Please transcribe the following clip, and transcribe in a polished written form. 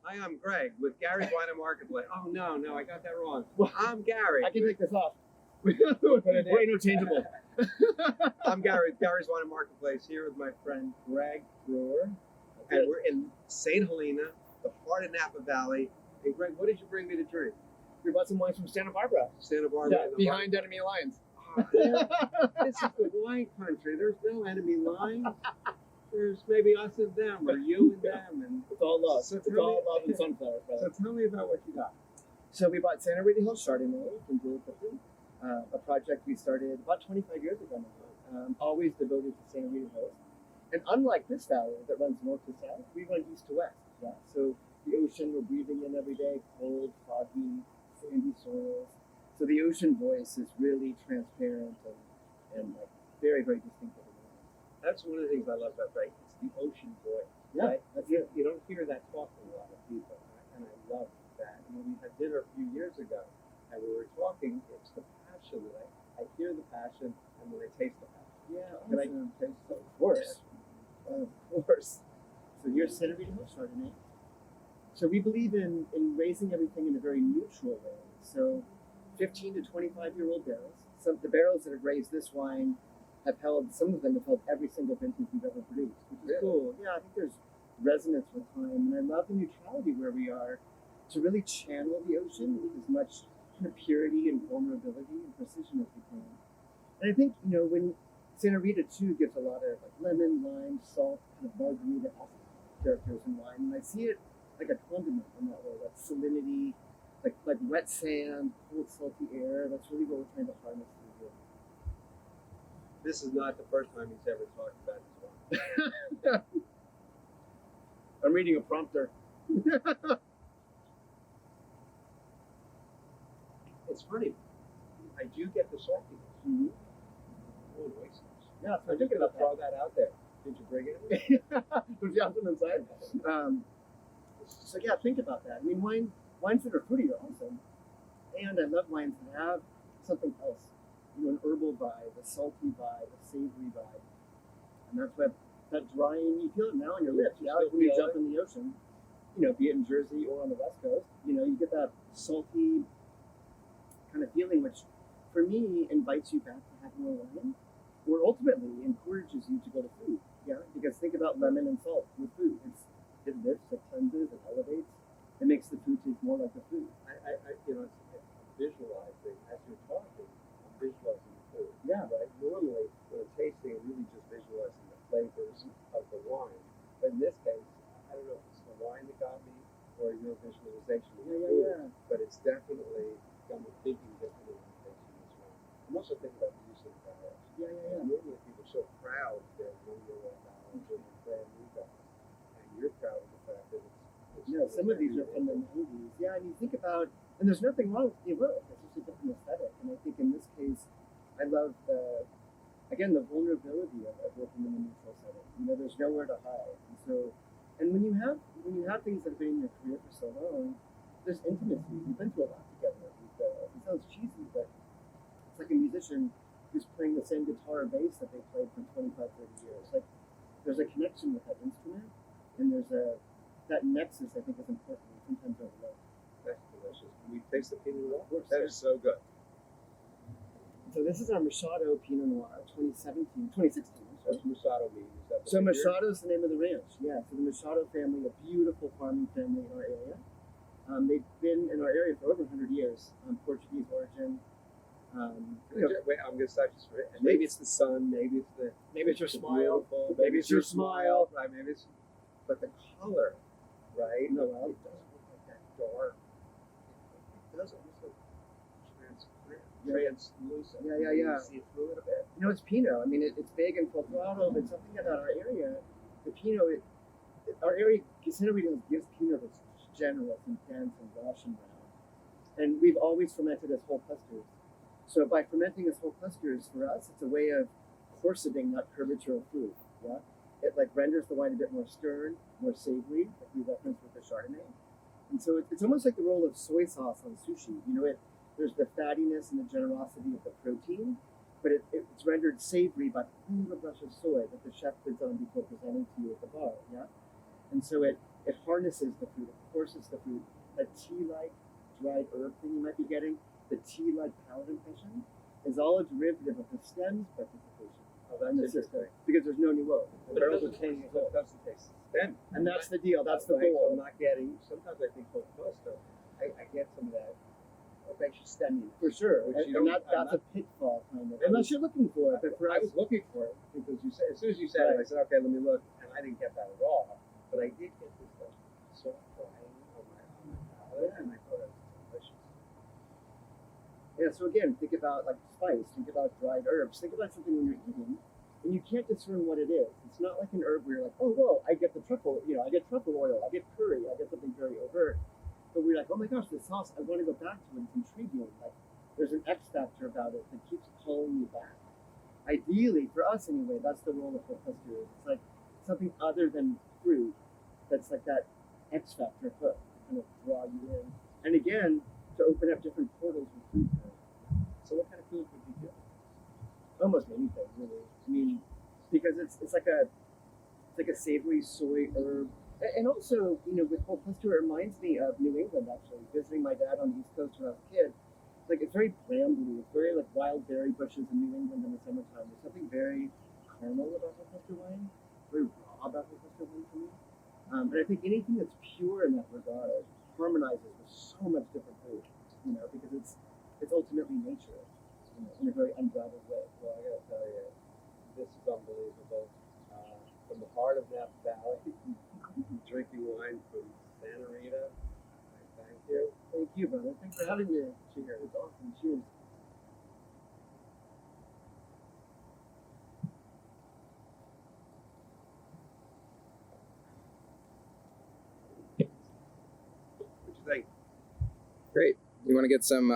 Hi, I'm Greg with Gary's Wine and Marketplace. Oh, no, I got that wrong. Well, I'm Gary. I can take this off. Put it in. We're interchangeable. I'm Gary with Gary's Wine and Marketplace here with my friend Greg Brewer. And we're in St. Helena, the heart of Napa Valley. And Greg, what did you bring me to drink? We bought some wine from Santa Barbara. Santa Barbara. Yeah, behind Enemy Lines. This is the wine country. There's no enemy lines. There's maybe us and them, or you and them, and It's all love. So it's all love and sunflower. So tell me about what you got. So we bought Santa Rita Hills Chardonnay from Brewer of Brewer Clifton, a project we started about 25 years ago now, always devoted to Santa Rita Hills. And unlike this valley that runs north to south, we run east to west. Yeah? So the ocean we're breathing in every day, cold, foggy, sandy soils. So the ocean voice is really transparent and like very, very distinctive. That's one of the things I love about Drake. It's the ocean voice. Yeah, right? You don't hear that talk from a lot of people, and I love that. And when we had dinner a few years ago, and we were talking, it's the passion that I hear the passion, and when I taste the passion. Yeah, Can I taste the Of course. Of course. So here's Santa Rita Hills Chardonnay. So we believe in raising everything in a very neutral way. So 15 to 25-year-old barrels. Some the barrels that have raised this wine have held, some of them have held every single vintage we've ever produced, which is cool. Yeah, I think there's resonance with time, and I love the neutrality where we are to really channel the ocean with as much kind of purity and vulnerability and precision as we can. And I think, when Santa Rita too gives a lot of like lemon, lime, salt, kind of margarita characters in wine, and I see it like a condiment in that way, that salinity, like wet sand, cold, salty air. That's really what we're trying to harness through here. This is not the first time he's ever talked about his wine. I'm reading a prompter. It's funny. I do get the saltiness. Mm-hmm. Oh, oysters. Yeah, I'm just gonna throw that out there. Did you bring it? There's the other inside. So yeah, think about that. I mean, wines that are fruity are awesome, and I love wines that have something else. An herbal vibe, a salty vibe, a savory vibe, and that's what that drying. You feel it now on your lips. Yeah, like when you jump in the ocean. Be it in Jersey or on the West Coast. You get that salty kind of feeling, which for me invites you back to have more wine, or ultimately encourages you to go to food. Yeah, because think about lemon and salt with food. It lifts, it cleanses, it elevates. It makes the food taste more like the food. It's visualizing as you're talking. I'm visualizing the food. Yeah. Right. Normally, when I'm tasting, I'm really just visualizing the flavors of the wine. But in this case, I don't know if it's the wine that got me or your visualization of the food. Yeah. But it's definitely got me thinking differently when I'm tasting this wine. I'm also thinking about the use of the barrels. Yeah. Normally, people are so proud of their 1-year-old barrels or their brand new barrels, and you're proud of the fact that it's. Some of these are from the 90s. Yeah, and you think about, and there's nothing wrong with the look. It's just a different aesthetic. And I think in this case, I love the vulnerability of working in a neutral setting. There's nowhere to hide. And when you have things that have been in your career for so long, there's intimacy. You've been through a lot together. It sounds cheesy, but it's like a musician who's playing the same guitar or bass that they played for 25, 30 years. Like, there's a connection with that instrument, and that nexus, I think, is important. Sometimes overlooked. That's delicious. Can we taste the Pinot Noir? Of course. That is so good. So this is our Machado Pinot Noir, 2016. What's Machado mean? Is that So Machado is the name of the ranch. Yeah, so the Machado family, a beautiful farming family in our area. They've been in our area for over 100 years. Portuguese origin. Wait, I'm going to start this for it. Maybe it's the sun. Maybe it's your smile. Maybe it's your smile. Right? But the color, right? No, it doesn't look like that dark. It does almost look translucent. Yeah. You see it through it a bit. It's Pinot. I mean, it's big and full throttle, but something about our area, the Pinot, our area, Santa Rita gives Pinot this generous and dense and rash and brown. And we've always fermented as whole clusters. So by fermenting as whole clusters, for us, it's a way of corseting that curvature of food. Yeah, it renders the wine a bit more stern, more savory, like we referenced with the Chardonnay. And so it's almost like the role of soy sauce on sushi. There's the fattiness and the generosity of the protein, but it's rendered savory by a little brush of soy that the chef puts on before presenting to you at the bar. Yeah. And so it harnesses the fruit, it forces the fruit. A tea-like dried herb thing you might be getting, the tea-like palate impression, is all a derivative of the stem's participation in the system because there's no new oak. The barrels are 10 years old. Doesn't taste stem. And that's the deal. That's the Right, so goal. I'm not getting. Sometimes I think Cold Costa, I get some of that. Actually stemmy. For sure. Which And that's a pitfall, kind of. Unless you're looking for it. But for I us, was looking for it because you said, as soon as you said it, I said, okay, let me look. And I didn't get that at all. But I did get this soft drying on my palate, and I thought it was delicious. yeah, so again, think about like spice, think about dried herbs, think about something when you're eating, and you can't discern what it is. It's not like an herb where you're like, oh, well, I get the truffle, I get truffle oil, I get curry, I get something very overt. But we're like, oh my gosh, this sauce, I want to go back to it. It's intriguing. Like, there's an X factor about it that keeps calling you back. Ideally, for us anyway, that's the role of Cold Costa. It's like something other than fruit that's like that X factor hook to kind of draw you in. And again, to open up different portals with food. So what kind of food would you do? Almost anything, really. I mean, because it's like a savory soy herb. And also, with Cold Costa, it reminds me of New England, actually. Visiting my dad on the East Coast when I was a kid. Like, it's very brambly. It's very, like, wild berry bushes in New England in the summertime. There's something very caramel about Cold Costa wine. Very raw about Cold Costa wine for me. And I think anything that's pure in that regard harmonizes with so much different food, because it's ultimately nature, in a very unbridled way. Well, I gotta tell you, this is unbelievable. From the heart of Napa Valley, drinking wine from Santa Rita. I thank you. Thank you, brother. Thanks for having me. Cheers. It's awesome. Cheers. What you think? Great. You want to get some